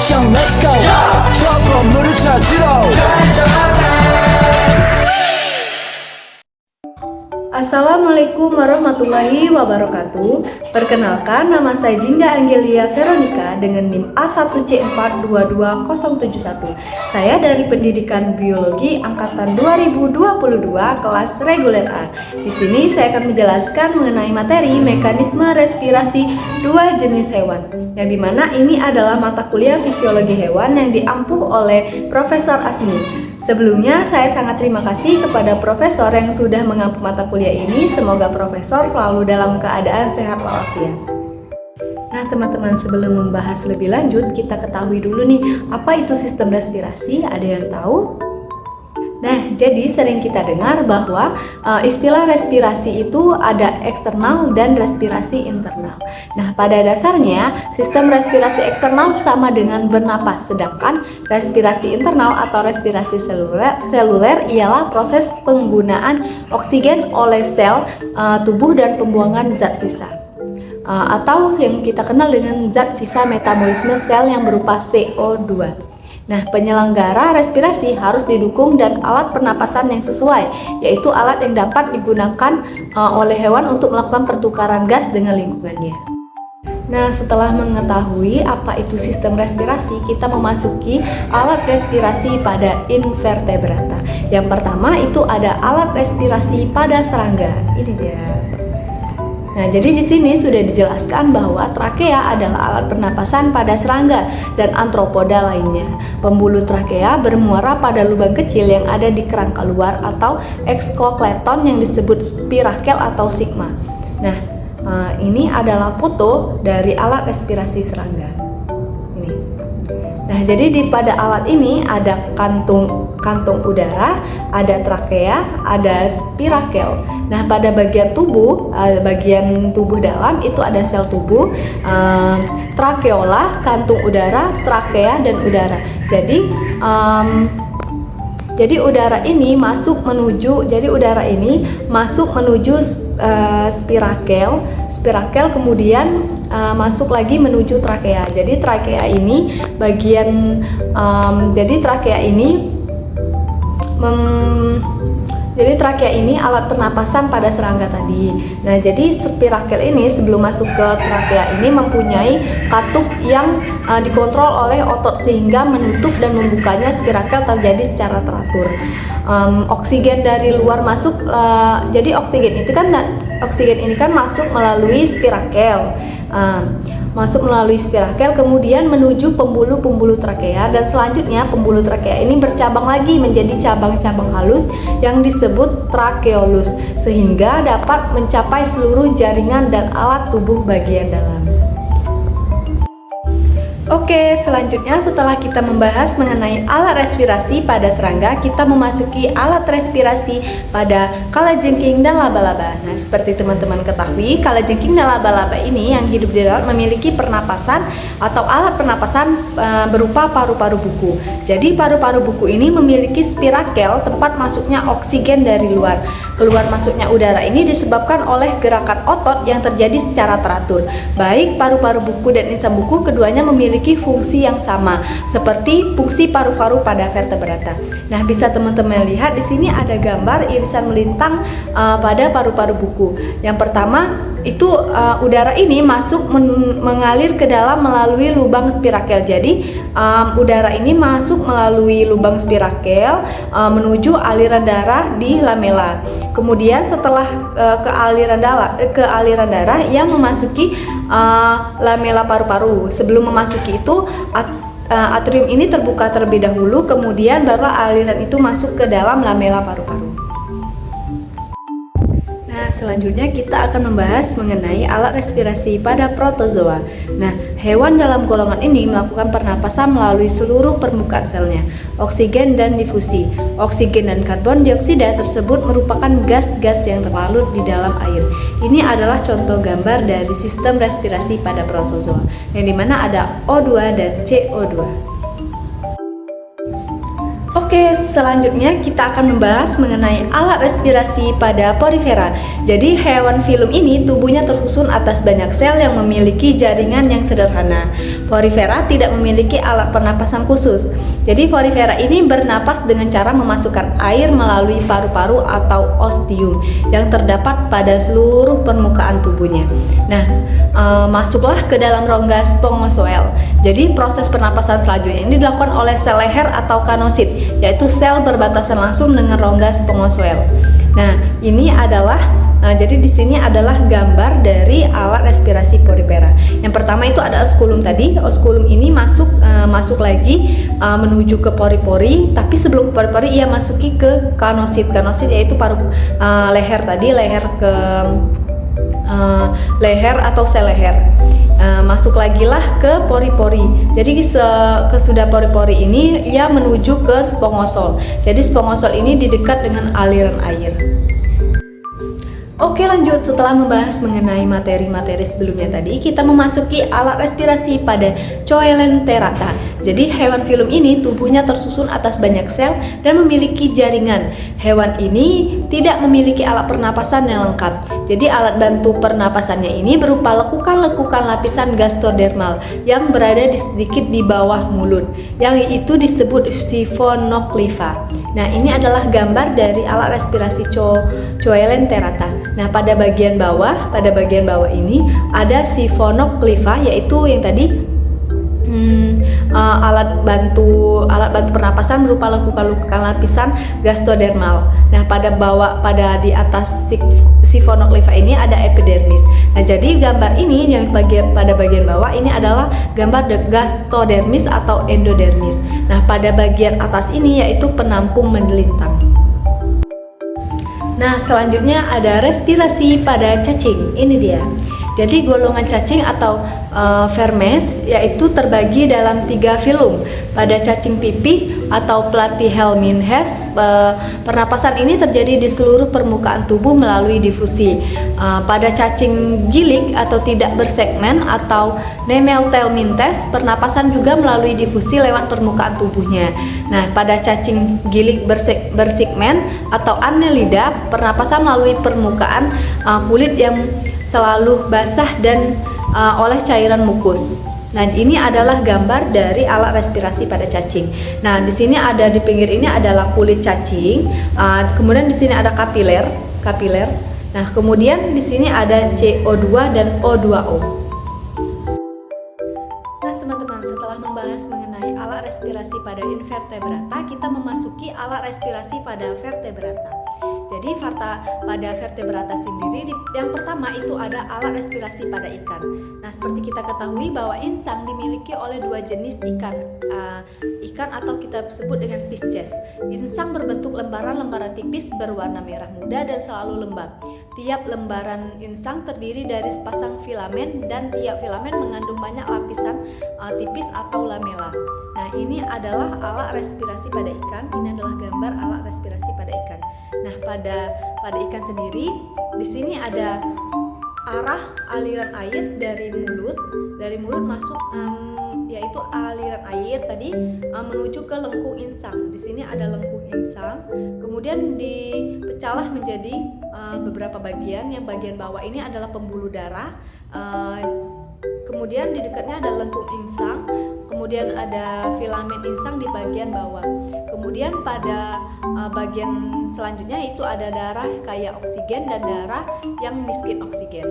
미션 let's go 저 건물을 찾으러 Assalamualaikum warahmatullahi wabarakatuh. Perkenalkan, nama saya Jingga Angelia Veronica dengan NIM A1C422071. Saya dari Pendidikan Biologi angkatan 2022 kelas reguler A. Di sini saya akan menjelaskan mengenai materi mekanisme respirasi dua jenis hewan, yang dimana ini adalah mata kuliah fisiologi hewan yang diampuh oleh Profesor Asmi. Sebelumnya saya sangat terima kasih kepada profesor yang sudah mengampu mata kuliah ini. Semoga profesor selalu dalam keadaan sehat walafiat. Nah teman-teman, sebelum membahas lebih lanjut, kita ketahui dulu nih, apa itu sistem respirasi? Ada yang tahu? Nah, jadi sering kita dengar bahwa istilah respirasi itu ada eksternal dan respirasi internal. Nah, pada dasarnya sistem respirasi eksternal sama dengan bernapas, sedangkan respirasi internal atau respirasi seluler ialah proses penggunaan oksigen oleh sel tubuh dan pembuangan zat sisa. Atau yang kita kenal dengan zat sisa metabolisme sel yang berupa CO2. Nah, penyelenggara respirasi harus didukung dan alat pernapasan yang sesuai, yaitu alat yang dapat digunakan oleh hewan untuk melakukan pertukaran gas dengan lingkungannya. Nah, setelah mengetahui apa itu sistem respirasi, kita memasuki alat respirasi pada invertebrata. Yang pertama itu ada alat respirasi pada serangga. Ini dia. Nah, jadi di sini sudah dijelaskan bahwa trakea adalah alat pernapasan pada serangga dan antropoda lainnya. Pembuluh trakea bermuara pada lubang kecil yang ada di kerangka luar atau ekskokleton yang disebut spirakel atau sigma. Nah, ini adalah foto dari alat respirasi serangga. Ini. Nah, jadi pada alat ini ada kantung udara, ada trakea, ada spirakel. Nah, pada bagian tubuh dalam itu ada sel tubuh, trakeola, kantung udara, trakea, dan udara. Jadi udara ini masuk menuju spirakel, kemudian masuk lagi menuju trakea. Jadi trakea ini alat pernapasan pada serangga tadi. Nah, jadi spirakel ini sebelum masuk ke trakea ini mempunyai katup yang dikontrol oleh otot sehingga menutup dan membukanya spirakel terjadi secara teratur. Oksigen dari luar masuk, jadi oksigen ini kan masuk melalui spirakel. Kemudian menuju pembuluh trakea, dan selanjutnya pembuluh trakea ini bercabang lagi menjadi cabang-cabang halus yang disebut trakeolus sehingga dapat mencapai seluruh jaringan dan alat tubuh bagian dalam. Oke, selanjutnya setelah kita membahas mengenai alat respirasi pada serangga, kita memasuki alat respirasi pada kalajengking dan laba-laba. Nah, seperti teman-teman ketahui, kalajengking dan laba-laba ini yang hidup di darat memiliki pernapasan atau alat pernapasan berupa paru-paru buku. Jadi paru-paru buku ini memiliki spirakel, tempat masuknya oksigen dari luar. Keluar masuknya udara ini disebabkan oleh gerakan otot yang terjadi secara teratur. Baik paru-paru buku dan insang buku, keduanya memiliki fungsi yang sama seperti fungsi paru-paru pada vertebrata. Nah, bisa teman-teman lihat di sini ada gambar irisan melintang pada paru-paru buku. Yang pertama itu udara ini masuk mengalir ke dalam melalui lubang spirakel. Jadi udara ini masuk melalui lubang spirakel menuju aliran darah di lamela. Kemudian setelah ke aliran darah yang memasuki lamela paru-paru. Sebelum memasuki itu atrium ini terbuka terlebih dahulu, kemudian barulah aliran itu masuk ke dalam lamela paru-paru. Nah, selanjutnya kita akan membahas mengenai alat respirasi pada protozoa. Nah, hewan dalam golongan ini melakukan pernapasan melalui seluruh permukaan selnya. Oksigen dan difusi. Oksigen dan karbon dioksida tersebut merupakan gas-gas yang terlarut di dalam air. Ini adalah contoh gambar dari sistem respirasi pada protozoa, yang dimana ada O2 dan CO2. Oke, Oke, selanjutnya kita akan membahas mengenai alat respirasi pada porifera. Jadi hewan filum ini tubuhnya tersusun atas banyak sel yang memiliki jaringan yang sederhana. Porifera tidak memiliki alat pernapasan khusus. Jadi porifera ini bernapas dengan cara memasukkan air melalui paru-paru atau ostium yang terdapat pada seluruh permukaan tubuhnya. Nah, masuklah ke dalam rongga spongozoel. Jadi proses pernapasan selanjutnya ini dilakukan oleh sel leher atau kanosit, yaitu sel berbatasan langsung dengan rongga spongozoel. Nah, ini adalah jadi di sini adalah gambar dari alat respirasi porifera. Yang pertama itu ada osculum tadi. Osculum ini masuk lagi menuju ke pori-pori, tapi sebelum ke pori-pori ia masuki ke kanosit. Kanosit yaitu leher tadi, leher atau sel leher. Masuk lagi lah ke pori-pori. Jadi kesudah pori-pori ini ia menuju ke spongosol. Jadi spongosol ini di dekat dengan aliran air. Oke, lanjut. Setelah membahas mengenai materi-materi sebelumnya tadi, kita memasuki alat respirasi pada Coelenterata. Jadi hewan filum ini tubuhnya tersusun atas banyak sel dan memiliki jaringan. Hewan ini tidak memiliki alat pernapasan yang lengkap. Jadi alat bantu pernapasannya ini berupa lekukan-lekukan lapisan gastrodermal yang berada sedikit di bawah mulut, yang itu disebut siphonocleva. Nah, ini adalah gambar dari alat respirasi Coelenterata. Nah, pada bagian bawah ini ada siphonocleva, yaitu yang tadi alat bantu pernapasan berupa lekukan-lekukan lapisan gastrodermal. Nah, di atas siphonocleva ini ada epidermis. Nah, jadi gambar ini yang pada bagian bawah ini adalah gambar gastrodermis atau endodermis. Nah, pada bagian atas ini yaitu penampung melintang. Nah, selanjutnya ada respirasi pada cacing. Ini dia. Jadi golongan cacing atau vermes yaitu terbagi dalam 3 filum. Pada cacing pipih atau Platyhelminthes, pernapasan ini terjadi di seluruh permukaan tubuh melalui difusi. Pada cacing gilik atau tidak bersegmen atau Nemelthelminthes, pernapasan juga melalui difusi lewat permukaan tubuhnya. Nah, pada cacing gilik bersegmen atau Annelida, pernapasan melalui permukaan kulit yang selalu basah dan oleh cairan mukus. Nah, ini adalah gambar dari alat respirasi pada cacing. Nah, di sini di pinggir ini adalah kulit cacing. Kemudian di sini ada kapiler. Nah, kemudian di sini ada CO2 dan O2O. Nah, teman-teman, setelah membahas mengenai alat respirasi pada invertebrata, kita memasuki alat respirasi pada vertebrata. Jadi pada vertebrata sendiri yang pertama itu ada alat respirasi pada ikan. Nah, seperti kita ketahui bahwa insang dimiliki oleh 2 jenis ikan atau kita sebut dengan Pisces. Insang berbentuk lembaran-lembaran tipis berwarna merah muda dan selalu lembab. Tiap lembaran insang terdiri dari sepasang filamen dan tiap filamen mengandung banyak lapisan tipis atau lamela. Nah, ini adalah alat respirasi pada ikan. Ini adalah gambar alat respirasi pada ikan. Nah, pada ikan sendiri di sini ada arah aliran air dari mulut masuk yaitu aliran air tadi menuju ke lengkung insang. Di sini ada lengkung insang, kemudian dipecahlah menjadi beberapa bagian. Yang bagian bawah ini adalah pembuluh darah, kemudian di dekatnya ada lengkung insang, kemudian ada filamen insang di bagian bawah. Kemudian pada bagian selanjutnya itu ada darah kaya oksigen dan darah yang miskin oksigen.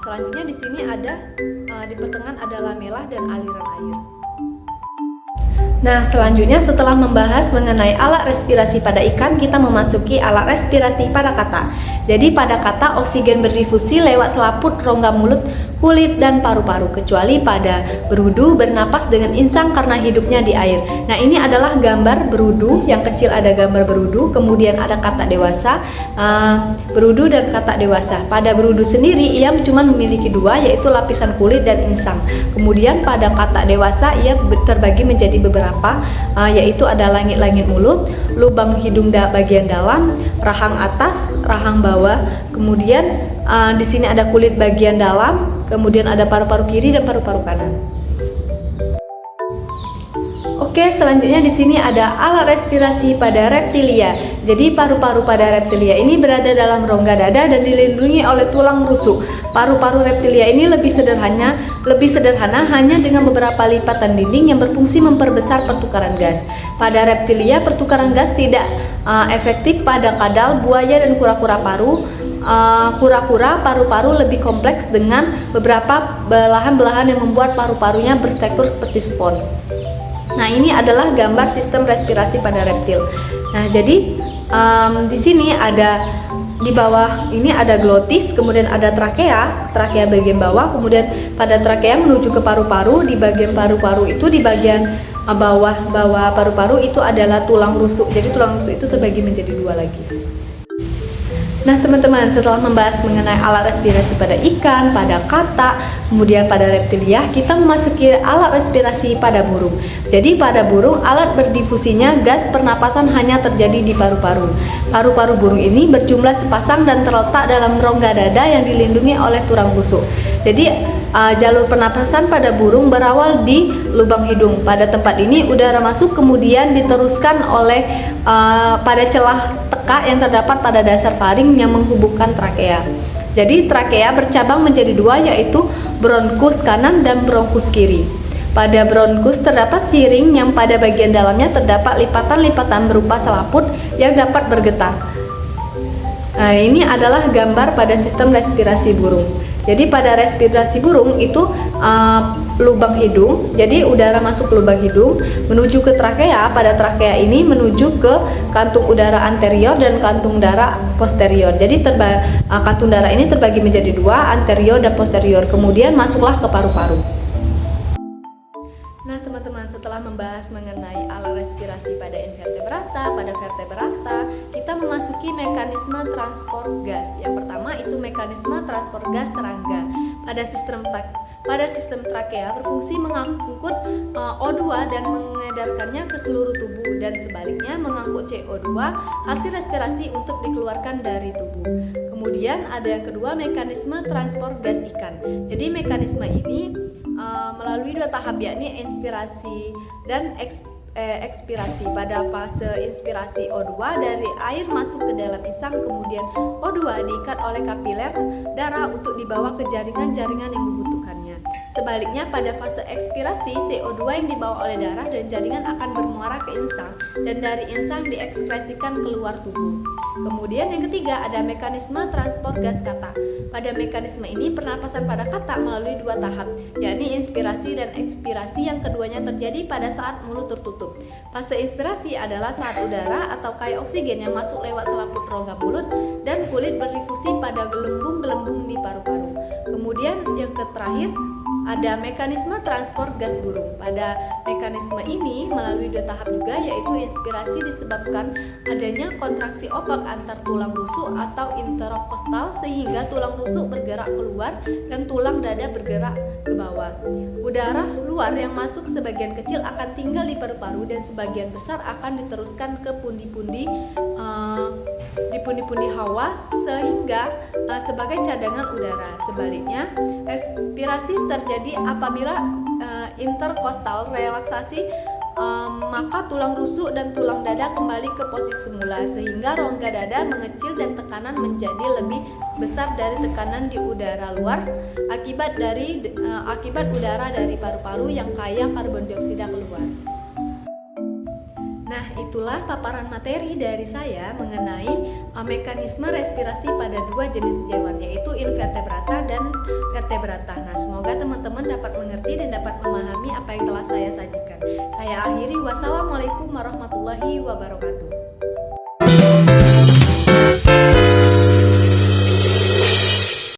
Selanjutnya di sini ada di pertengahan ada lamela dan aliran air. Nah, selanjutnya setelah membahas mengenai alat respirasi pada ikan, kita memasuki alat respirasi pada kata. Jadi pada kata oksigen berdifusi lewat selaput rongga mulut, kulit, dan paru-paru, kecuali pada berudu bernapas dengan insang karena hidupnya di air. Nah, ini adalah gambar berudu. Yang kecil ada gambar berudu, kemudian ada katak dewasa, berudu dan katak dewasa. Pada berudu sendiri ia cuma memiliki 2, yaitu lapisan kulit dan insang. Kemudian pada katak dewasa ia terbagi menjadi beberapa, yaitu ada langit-langit mulut, lubang hidung bagian dalam, rahang atas, rahang bawah. Kemudian di sini ada kulit bagian dalam, kemudian ada paru-paru kiri dan paru-paru kanan. Oke, selanjutnya di sini ada alat respirasi pada reptilia. Jadi paru-paru pada reptilia ini berada dalam rongga dada dan dilindungi oleh tulang rusuk. Paru-paru reptilia ini lebih sederhana hanya dengan beberapa lipatan dinding yang berfungsi memperbesar pertukaran gas. Pada reptilia, pertukaran gas tidak efektif pada kadal, buaya, dan kura-kura paru. Kura-kura paru-paru lebih kompleks dengan beberapa belahan-belahan yang membuat paru-parunya berstruktur seperti spons. Nah, ini adalah gambar sistem respirasi pada reptil. Nah, jadi di sini ada di bawah ini ada glotis, kemudian ada trakea bagian bawah, kemudian pada trakea menuju ke paru-paru. Di bagian paru-paru itu di bagian bawah paru-paru itu adalah tulang rusuk. Jadi tulang rusuk itu terbagi menjadi dua lagi. Nah teman-teman, setelah membahas mengenai alat respirasi pada ikan, pada katak, kemudian pada reptilia, kita memasuki alat respirasi pada burung. Jadi pada burung, alat berdifusinya gas pernapasan hanya terjadi di paru-paru. Paru-paru burung ini berjumlah sepasang dan terletak dalam rongga dada yang dilindungi oleh tulang rusuk. Jadi jalur pernapasan pada burung berawal di lubang hidung. Pada tempat ini udara masuk kemudian diteruskan oleh pada celah teka yang terdapat pada dasar faring yang menghubungkan trakea. Jadi trakea bercabang menjadi dua, yaitu bronkus kanan dan bronkus kiri. Pada bronkus terdapat siring yang pada bagian dalamnya terdapat lipatan-lipatan berupa selaput yang dapat bergetar. Nah, ini adalah gambar pada sistem respirasi burung. Jadi pada respirasi burung itu lubang hidung, jadi udara masuk ke lubang hidung menuju ke trakea. Pada trakea ini menuju ke kantung udara anterior dan kantung darah posterior. Jadi kantung darah ini terbagi menjadi dua, anterior dan posterior. Kemudian masuklah ke paru-paru. Nah teman-teman, setelah membahas mengenai alat respirasi pada invertebrata, pada vertebrata, kita memasuki mekanisme transport gas. Yang pertama itu mekanisme transport gas serangga. Pada sistem trakea berfungsi mengangkut O2 dan mengedarkannya ke seluruh tubuh, dan sebaliknya mengangkut CO2 hasil respirasi untuk dikeluarkan dari tubuh. Kemudian ada yang kedua, mekanisme transport gas ikan. Jadi mekanisme ini melalui dua tahap, yakni inspirasi dan ekspirasi. Pada fase inspirasi O2 dari air masuk ke dalam insang, kemudian O2 diikat oleh kapiler darah untuk dibawa ke jaringan-jaringan yang membutuhkannya. Sebaliknya pada fase ekspirasi, CO2 yang dibawa oleh darah dan jaringan akan bermuara ke insang dan dari insang diekspresikan keluar tubuh. Kemudian yang ketiga ada mekanisme transport gas katak. Pada mekanisme ini pernapasan pada katak melalui dua tahap, yakni inspirasi dan ekspirasi, yang keduanya terjadi pada saat mulut tertutup. Fase inspirasi adalah saat udara atau kai oksigen yang masuk lewat selaput rongga mulut dan kulit berdifusi pada gelembung-gelembung di paru-paru. Kemudian yang terakhir ada mekanisme transport gas burung. Pada mekanisme ini melalui dua tahap juga, yaitu inspirasi disebabkan adanya kontraksi otot antar tulang rusuk atau interokostal sehingga tulang rusuk bergerak keluar dan tulang dada bergerak ke bawah. Udara luar yang masuk sebagian kecil akan tinggal di paru-paru dan sebagian besar akan diteruskan ke pundi-pundi hawa sehingga sebagai cadangan udara. Sebaliknya, ekspirasi terjadi apabila interkostal relaksasi, maka tulang rusuk dan tulang dada kembali ke posisi semula sehingga rongga dada mengecil dan tekanan menjadi lebih besar dari tekanan di udara luar akibat udara dari paru-paru yang kaya karbon dioksida keluar. Nah, itulah paparan materi dari saya mengenai mekanisme respirasi pada dua jenis hewan, yaitu invertebrata dan vertebrata. Nah, semoga teman-teman dapat mengerti dan dapat memahami apa yang telah saya sajikan. Saya akhiri, wassalamualaikum warahmatullahi wabarakatuh.